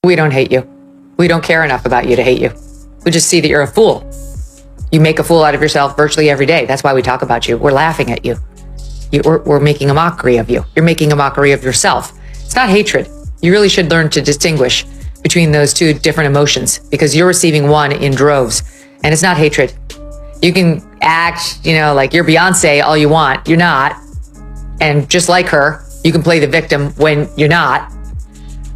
We don't hate you. We don't care enough about you to hate you. We just see that you're a fool. You make a fool out of yourself virtually every day. That's why we talk about you. We're laughing at you. We're making a mockery of you. You're making a mockery of yourself. It's not hatred. You really should learn to distinguish between those two different emotions, because you're receiving one in droves, and it's not hatred. You can act, like you're Beyonce all you want. You're not. And just like her, you can play the victim when you're not.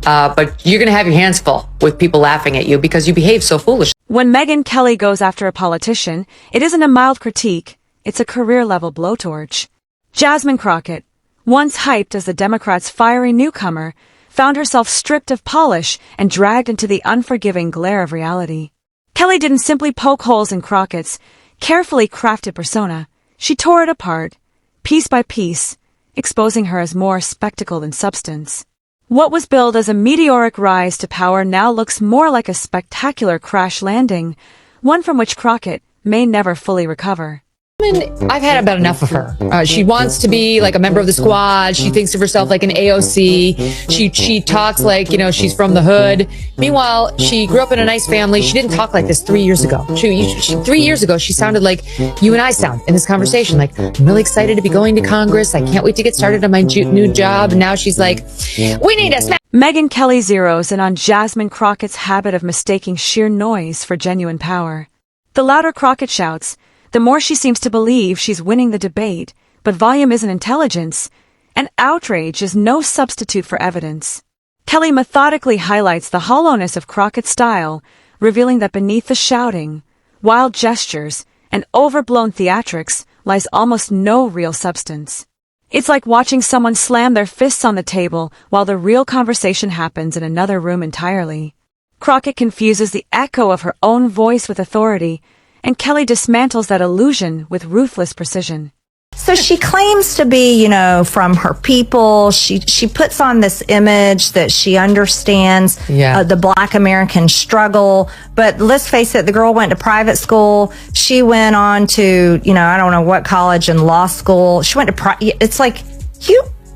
But you're going to have your hands full with people laughing at you because you behave so foolishly. When Megyn Kelly goes after a politician, it isn't a mild critique, it's a career-level blowtorch. Jasmine Crockett, once hyped as the Democrats' fiery newcomer, found herself stripped of polish and dragged into the unforgiving glare of reality. Kelly didn't simply poke holes in Crockett's carefully crafted persona. She tore it apart, piece by piece, exposing her as more spectacle than substance. What was billed as a meteoric rise to power now looks more like a spectacular crash landing, one from which Crockett may never fully recover. I've had about enough of her. She wants to be like a member of the squad. She thinks of herself like an AOC. She talks like, she's from the hood. Meanwhile, she grew up in a nice family. She didn't talk like this 3 years ago. 3 years ago, she sounded like you and I sound in this conversation. Like, I'm really excited to be going to Congress. I can't wait to get started on my new job. And now she's like, we need a smack. Megyn Kelly zeroes in on Jasmine Crockett's habit of mistaking sheer noise for genuine power. The louder Crockett shouts, the more she seems to believe she's winning the debate, but volume isn't intelligence, and outrage is no substitute for evidence. Kelly methodically highlights the hollowness of Crockett's style, revealing that beneath the shouting, wild gestures, and overblown theatrics lies almost no real substance. It's like watching someone slam their fists on the table while the real conversation happens in another room entirely. Crockett confuses the echo of her own voice with authority, and Kelly dismantles that illusion with ruthless precision. So she claims to be, from her people. She puts on this image that she understands the Black American struggle. But let's face it, the girl went to private school. She went on to, I don't know what college and law school. She went to, it's like,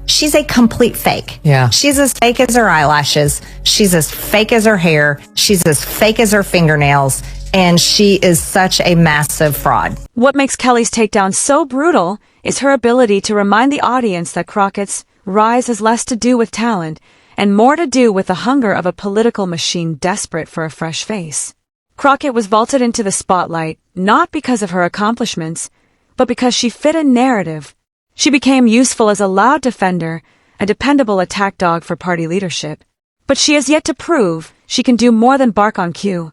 she's a complete fake. Yeah. She's as fake as her eyelashes. She's as fake as her hair. She's as fake as her fingernails. And she is such a massive fraud. What makes Kelly's takedown so brutal is her ability to remind the audience that Crockett's rise has less to do with talent and more to do with the hunger of a political machine desperate for a fresh face. Crockett was vaulted into the spotlight not because of her accomplishments, but because she fit a narrative. She became useful as a loud defender, a dependable attack dog for party leadership. But she has yet to prove she can do more than bark on cue.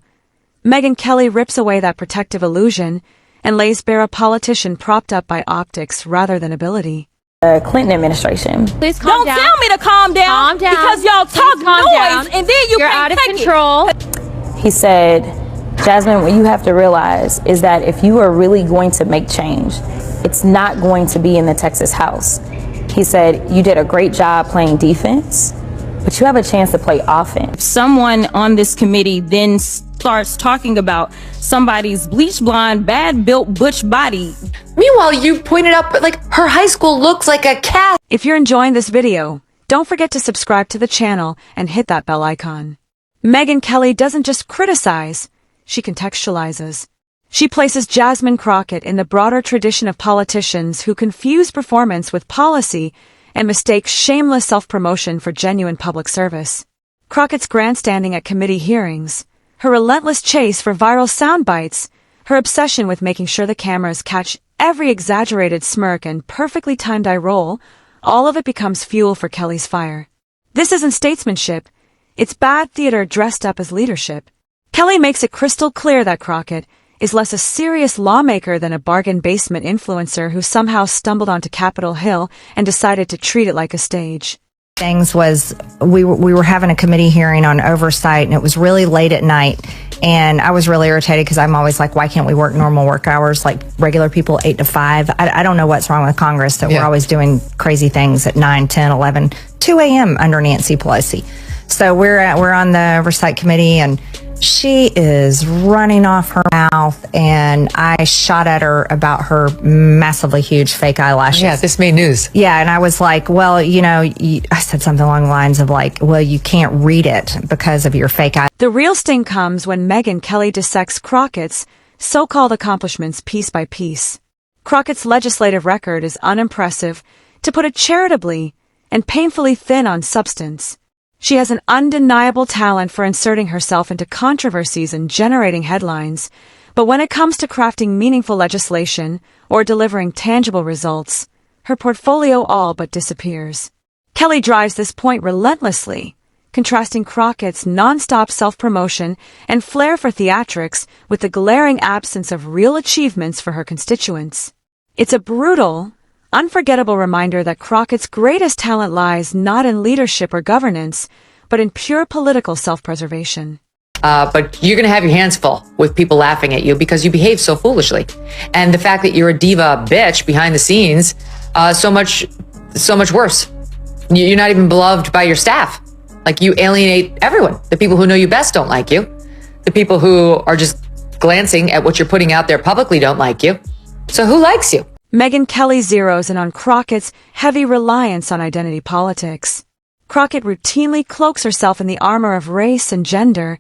Megyn Kelly rips away that protective illusion and lays bare a politician propped up by optics rather than ability. The Clinton administration. Please calm down. Don't tell me to calm down. Calm down. Because y'all talk noise and then you're out of take control. He said, Jasmine, what you have to realize is that if you are really going to make change, it's not going to be in the Texas House. He said, you did a great job playing defense, but you have a chance to play offense. If someone on this committee then starts talking about somebody's bleach blonde, bad built butch body. Meanwhile, you pointed out, but her high school looks like a cat. If you're enjoying this video, don't forget to subscribe to the channel and hit that bell icon. Megyn Kelly doesn't just criticize, she contextualizes. She places Jasmine Crockett in the broader tradition of politicians who confuse performance with policy and mistake shameless self-promotion for genuine public service. Crockett's grandstanding at committee hearings, her relentless chase for viral sound bites, her obsession with making sure the cameras catch every exaggerated smirk and perfectly timed eye roll, all of it becomes fuel for Kelly's fire. This isn't statesmanship, it's bad theater dressed up as leadership. Kelly makes it crystal clear that Crockett is less a serious lawmaker than a bargain basement influencer who somehow stumbled onto Capitol Hill and decided to treat it like a stage. Things was we were having a committee hearing on oversight, and it was really late at night, and I was really irritated because I'm always like, why can't we work normal work hours like regular people, 8 to 5? I don't know what's wrong with Congress that we're always doing crazy things at 9, 10, 11, 2 a.m. under Nancy Pelosi. So we're on the oversight committee, and She is running off her mouth, and I shot at her about her massively huge fake eyelashes. Yeah, this made news. Yeah, and I was like, well, I said something along the lines of like, well, you can't read it because of your fake eye. The real sting comes when Megyn Kelly dissects Crockett's so-called accomplishments piece by piece. Crockett's legislative record is unimpressive, to put it charitably, and painfully thin on substance. She has an undeniable talent for inserting herself into controversies and generating headlines, but when it comes to crafting meaningful legislation or delivering tangible results, her portfolio all but disappears. Kelly drives this point relentlessly, contrasting Crockett's non-stop self-promotion and flair for theatrics with the glaring absence of real achievements for her constituents. It's a brutal, unforgettable reminder that Crockett's greatest talent lies not in leadership or governance, but in pure political self-preservation. But you're going to have your hands full with people laughing at you because you behave so foolishly. And the fact that you're a diva bitch behind the scenes, so much worse. You're not even beloved by your staff. Like, you alienate everyone. The people who know you best don't like you. The people who are just glancing at what you're putting out there publicly don't like you. So who likes you? Megyn Kelly zeroes in on Crockett's heavy reliance on identity politics. Crockett routinely cloaks herself in the armor of race and gender,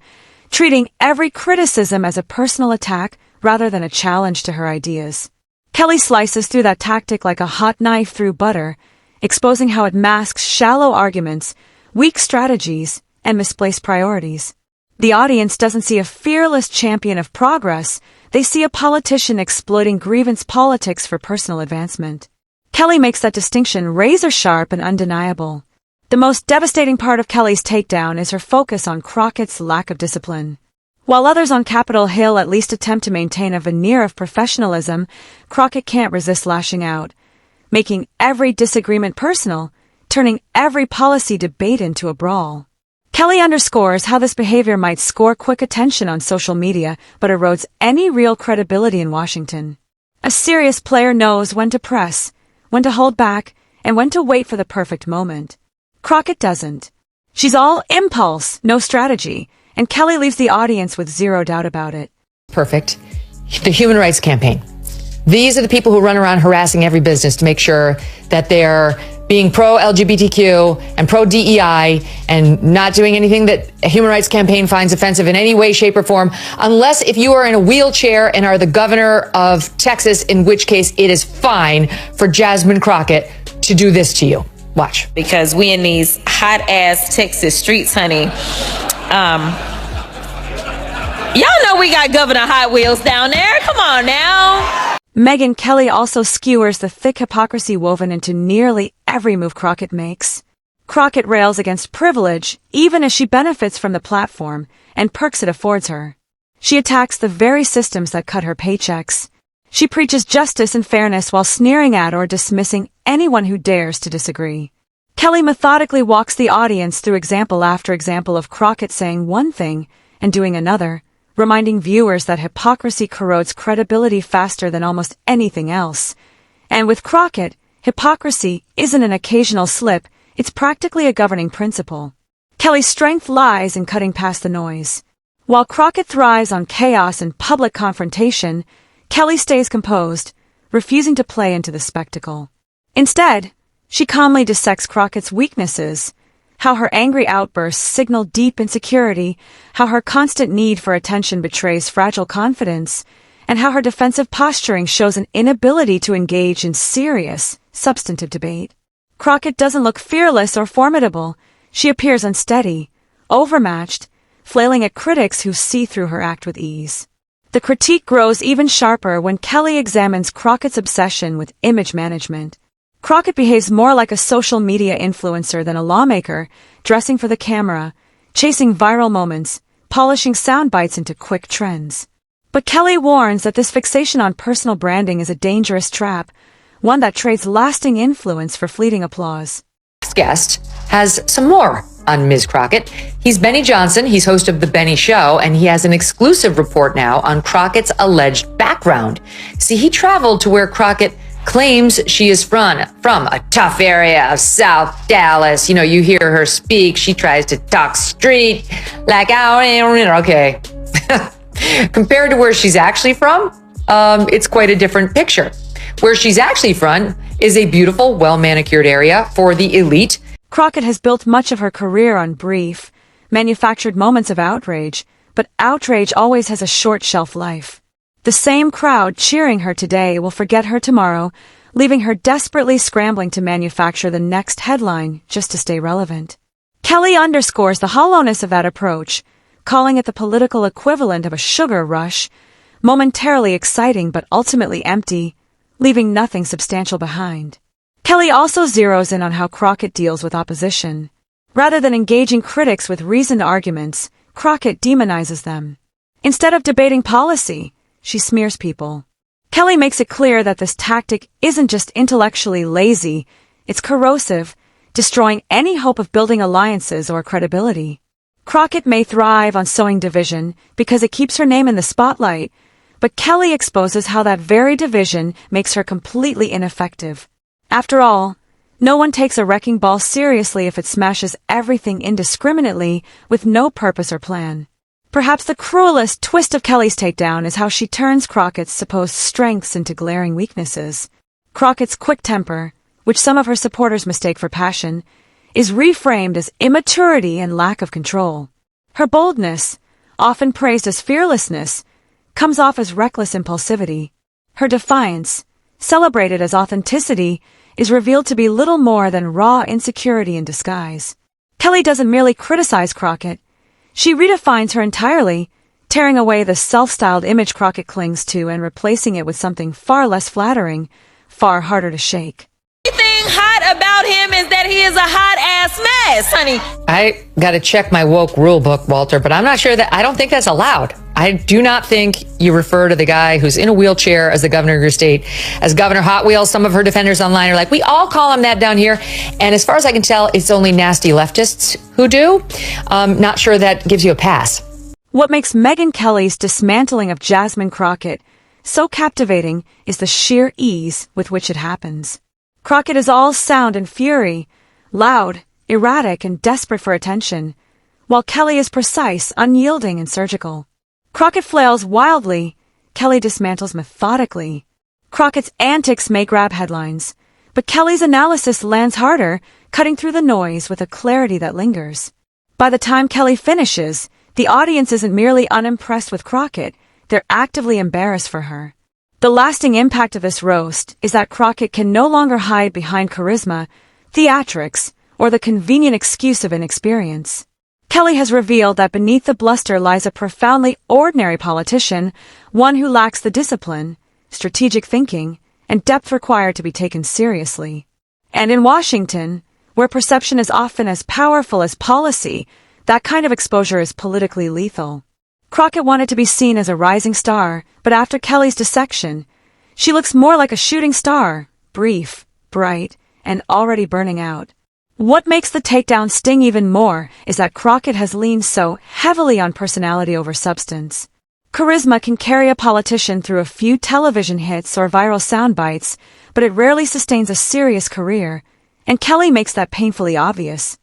treating every criticism as a personal attack rather than a challenge to her ideas. Kelly slices through that tactic like a hot knife through butter, exposing how it masks shallow arguments, weak strategies, and misplaced priorities. The audience doesn't see a fearless champion of progress. They see a politician exploiting grievance politics for personal advancement. Kelly makes that distinction razor-sharp and undeniable. The most devastating part of Kelly's takedown is her focus on Crockett's lack of discipline. While others on Capitol Hill at least attempt to maintain a veneer of professionalism, Crockett can't resist lashing out, making every disagreement personal, turning every policy debate into a brawl. Kelly underscores how this behavior might score quick attention on social media, but erodes any real credibility in Washington. A serious player knows when to press, when to hold back, and when to wait for the perfect moment. Crockett doesn't. She's all impulse, no strategy, and Kelly leaves the audience with zero doubt about it. Perfect. The Human Rights Campaign. These are the people who run around harassing every business to make sure that they're being pro-LGBTQ and pro-DEI and not doing anything that a Human Rights Campaign finds offensive in any way, shape, or form, unless if you are in a wheelchair and are the governor of Texas, in which case it is fine for Jasmine Crockett to do this to you. Watch. Because we in these hot-ass Texas streets, honey. Y'all know we got Governor Hot Wheels down there. Come on now. Megyn Kelly also skewers the thick hypocrisy woven into nearly every move Crockett makes. Crockett rails against privilege, even as she benefits from the platform and perks it affords her. She attacks the very systems that cut her paychecks. She preaches justice and fairness while sneering at or dismissing anyone who dares to disagree. Kelly methodically walks the audience through example after example of Crockett saying one thing and doing another, reminding viewers that hypocrisy corrodes credibility faster than almost anything else. And with Crockett, hypocrisy isn't an occasional slip, it's practically a governing principle. Kelly's strength lies in cutting past the noise. While Crockett thrives on chaos and public confrontation, Kelly stays composed, refusing to play into the spectacle. Instead, she calmly dissects Crockett's weaknesses, how her angry outbursts signal deep insecurity, how her constant need for attention betrays fragile confidence, and how her defensive posturing shows an inability to engage in serious, substantive debate. Crockett doesn't look fearless or formidable. She appears unsteady, overmatched, flailing at critics who see through her act with ease. The critique grows even sharper when Kelly examines Crockett's obsession with image management. Crockett behaves more like a social media influencer than a lawmaker, dressing for the camera, chasing viral moments, polishing sound bites into quick trends. But Kelly warns that this fixation on personal branding is a dangerous trap, one that trades lasting influence for fleeting applause. Next guest has some more on Ms. Crockett. He's Benny Johnson. He's host of The Benny Show, and he has an exclusive report now on Crockett's alleged background. See, he traveled to where Crockett claims she is from a tough area of South Dallas. You know, you hear her speak. She tries to talk street like, okay, Compared to where she's actually from, it's quite a different picture. Where she's actually from is a beautiful, well-manicured area for the elite. Crockett has built much of her career on brief, manufactured moments of outrage, but outrage always has a short shelf life. The same crowd cheering her today will forget her tomorrow, leaving her desperately scrambling to manufacture the next headline just to stay relevant. Kelly underscores the hollowness of that approach, calling it the political equivalent of a sugar rush, momentarily exciting but ultimately empty, leaving nothing substantial behind. Kelly also zeroes in on how Crockett deals with opposition. Rather than engaging critics with reasoned arguments, Crockett demonizes them. Instead of debating policy, she smears people. Kelly makes it clear that this tactic isn't just intellectually lazy, it's corrosive, destroying any hope of building alliances or credibility. Crockett may thrive on sowing division because it keeps her name in the spotlight, but Kelly exposes how that very division makes her completely ineffective. After all, no one takes a wrecking ball seriously if it smashes everything indiscriminately with no purpose or plan. Perhaps the cruelest twist of Kelly's takedown is how she turns Crockett's supposed strengths into glaring weaknesses. Crockett's quick temper, which some of her supporters mistake for passion, is reframed as immaturity and lack of control. Her boldness, often praised as fearlessness, comes off as reckless impulsivity. Her defiance, celebrated as authenticity, is revealed to be little more than raw insecurity in disguise. Kelly doesn't merely criticize Crockett. She redefines her entirely, tearing away the self-styled image Crockett clings to and replacing it with something far less flattering, far harder to shake. Everything hot about him is that he is a hot-ass mess, honey. I gotta check my woke rule book, Walter, but I'm not sure I don't think that's allowed. I do not think you refer to the guy who's in a wheelchair as the governor of your state as Governor Hot Wheels. Some of her defenders online are like, we all call him that down here. And as far as I can tell, it's only nasty leftists who do. Not sure that gives you a pass. What makes Megyn Kelly's dismantling of Jasmine Crockett so captivating is the sheer ease with which it happens. Crockett is all sound and fury, loud, erratic, and desperate for attention, while Kelly is precise, unyielding, and surgical. Crockett flails wildly, Kelly dismantles methodically. Crockett's antics may grab headlines, but Kelly's analysis lands harder, cutting through the noise with a clarity that lingers. By the time Kelly finishes, the audience isn't merely unimpressed with Crockett, they're actively embarrassed for her. The lasting impact of this roast is that Crockett can no longer hide behind charisma, theatrics, or the convenient excuse of inexperience. Kelly has revealed that beneath the bluster lies a profoundly ordinary politician, one who lacks the discipline, strategic thinking, and depth required to be taken seriously. And in Washington, where perception is often as powerful as policy, that kind of exposure is politically lethal. Crockett wanted to be seen as a rising star, but after Kelly's dissection, she looks more like a shooting star, brief, bright, and already burning out. What makes the takedown sting even more is that Crockett has leaned so heavily on personality over substance. Charisma can carry a politician through a few television hits or viral sound bites, but it rarely sustains a serious career, and Kelly makes that painfully obvious.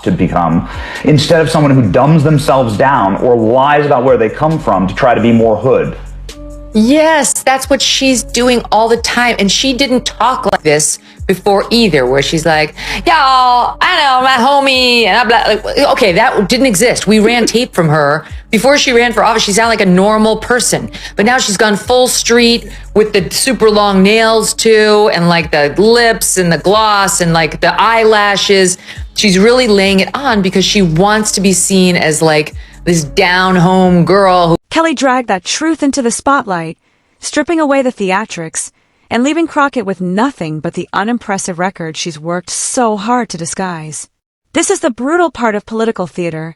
To become, instead of someone who dumbs themselves down or lies about where they come from to try to be more hood. Yes, that's what she's doing all the time. And she didn't talk like this before either, where she's like, y'all, I know, my homie, and I'm like, okay, that didn't exist. We ran tape from her. Before she ran for office, she sounded like a normal person. But now she's gone full street with the super long nails too, and like the lips and the gloss and like the eyelashes. She's really laying it on because she wants to be seen as like this down-home girl. Kelly dragged that truth into the spotlight, stripping away the theatrics, and leaving Crockett with nothing but the unimpressive record she's worked so hard to disguise. This is the brutal part of political theater.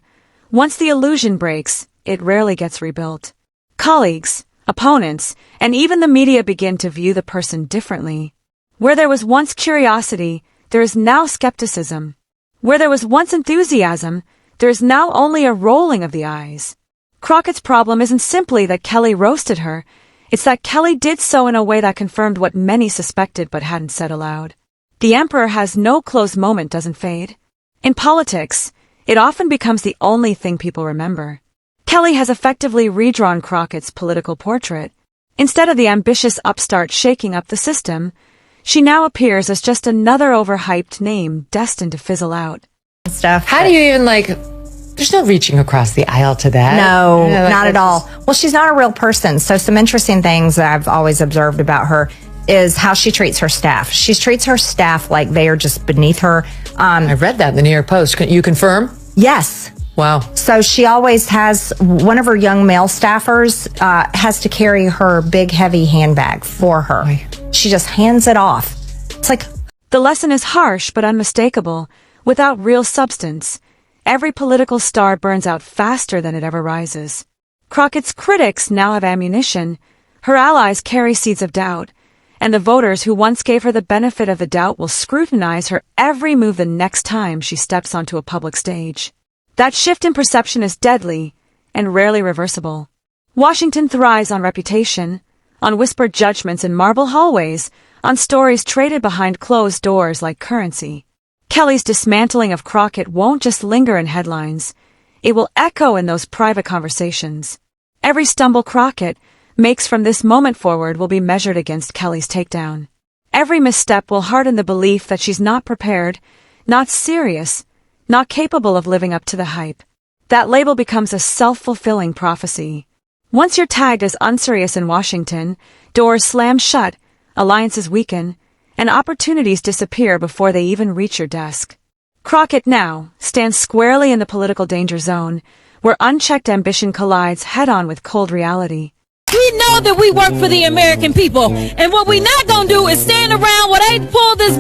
Once the illusion breaks, it rarely gets rebuilt. Colleagues, opponents, and even the media begin to view the person differently. Where there was once curiosity, there is now skepticism. Where there was once enthusiasm, there is now only a rolling of the eyes. Crockett's problem isn't simply that Kelly roasted her, it's that Kelly did so in a way that confirmed what many suspected but hadn't said aloud. The emperor has no closed moment doesn't fade. In politics, it often becomes the only thing people remember. Kelly has effectively redrawn Crockett's political portrait. Instead of the ambitious upstart shaking up the system, she now appears as just another overhyped name destined to fizzle out. How do you even there's no reaching across the aisle to that. No, not at all. Well, she's not a real person. So some interesting things that I've always observed about her is how she treats her staff. She treats her staff like they are just beneath her. I read that in the New York Post. Can you confirm? Yes. Wow. So she always has, one of her young male staffers has to carry her big, heavy handbag for her. She just hands it off. It's like... The lesson is harsh but unmistakable, without real substance. Every political star burns out faster than it ever rises. Crockett's critics now have ammunition. Her allies carry seeds of doubt. And the voters who once gave her the benefit of the doubt will scrutinize her every move the next time she steps onto a public stage. That shift in perception is deadly and rarely reversible. Washington thrives on reputation, on whispered judgments in marble hallways, on stories traded behind closed doors like currency. Kelly's dismantling of Crockett won't just linger in headlines. It will echo in those private conversations. Every stumble Crockett makes from this moment forward will be measured against Kelly's takedown. Every misstep will harden the belief that she's not prepared, not serious, not capable of living up to the hype. That label becomes a self-fulfilling prophecy. Once you're tagged as unserious in Washington, doors slam shut, alliances weaken, and opportunities disappear before they even reach your desk. Crockett now stands squarely in the political danger zone, where unchecked ambition collides head-on with cold reality. We know that we work for the American people, and what we not gonna do is stand around while they pull this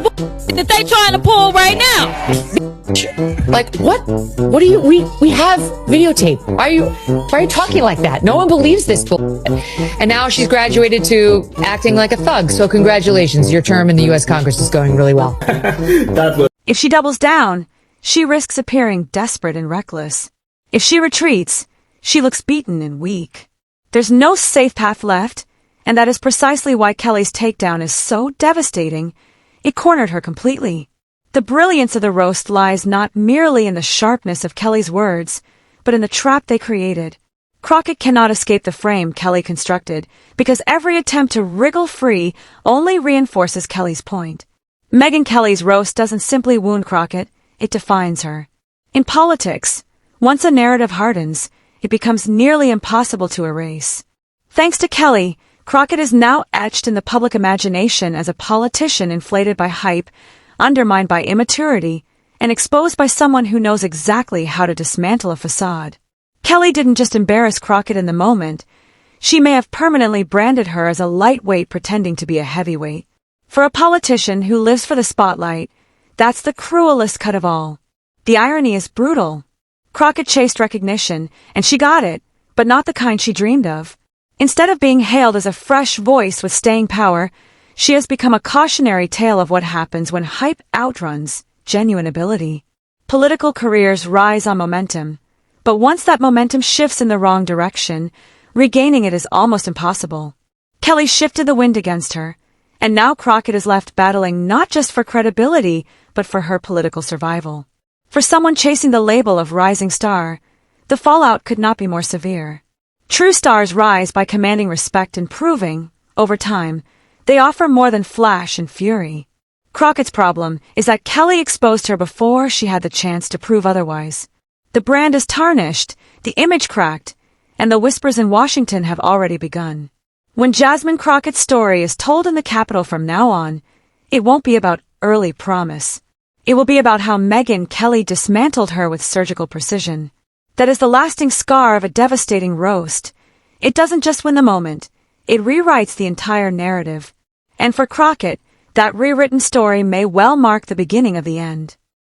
that they trying to pull right now. What do you, we have videotape. Why are you talking like that? No one believes this bull. And now she's graduated to acting like a thug. So congratulations, your term in the U.S. Congress is going really well. If she doubles down, she risks appearing desperate and reckless. If she retreats, she looks beaten and weak. There's no safe path left, and that is precisely why Kelly's takedown is so devastating. It cornered her completely. The brilliance of the roast lies not merely in the sharpness of Kelly's words, but in the trap they created. Crockett cannot escape the frame Kelly constructed, because every attempt to wriggle free only reinforces Kelly's point. Megyn Kelly's roast doesn't simply wound Crockett, it defines her. In politics, once a narrative hardens, it becomes nearly impossible to erase. Thanks to Kelly, Crockett is now etched in the public imagination as a politician inflated by hype, undermined by immaturity, and exposed by someone who knows exactly how to dismantle a facade. Kelly didn't just embarrass Crockett in the moment. She may have permanently branded her as a lightweight pretending to be a heavyweight. For a politician who lives for the spotlight, that's the cruelest cut of all. The irony is brutal. Crockett chased recognition, and she got it, but not the kind she dreamed of. Instead of being hailed as a fresh voice with staying power, she has become a cautionary tale of what happens when hype outruns genuine ability. Political careers rise on momentum, but once that momentum shifts in the wrong direction, regaining it is almost impossible. Kelly shifted the wind against her, and now Crockett is left battling not just for credibility, but for her political survival. For someone chasing the label of rising star, the fallout could not be more severe. True stars rise by commanding respect and proving, over time, they offer more than flash and fury. Crockett's problem is that Kelly exposed her before she had the chance to prove otherwise. The brand is tarnished, the image cracked, and the whispers in Washington have already begun. When Jasmine Crockett's story is told in the Capitol from now on, it won't be about early promise. It will be about how Megyn Kelly dismantled her with surgical precision. That is the lasting scar of a devastating roast. It doesn't just win the moment, it rewrites the entire narrative. And for Crockett, that rewritten story may well mark the beginning of the end.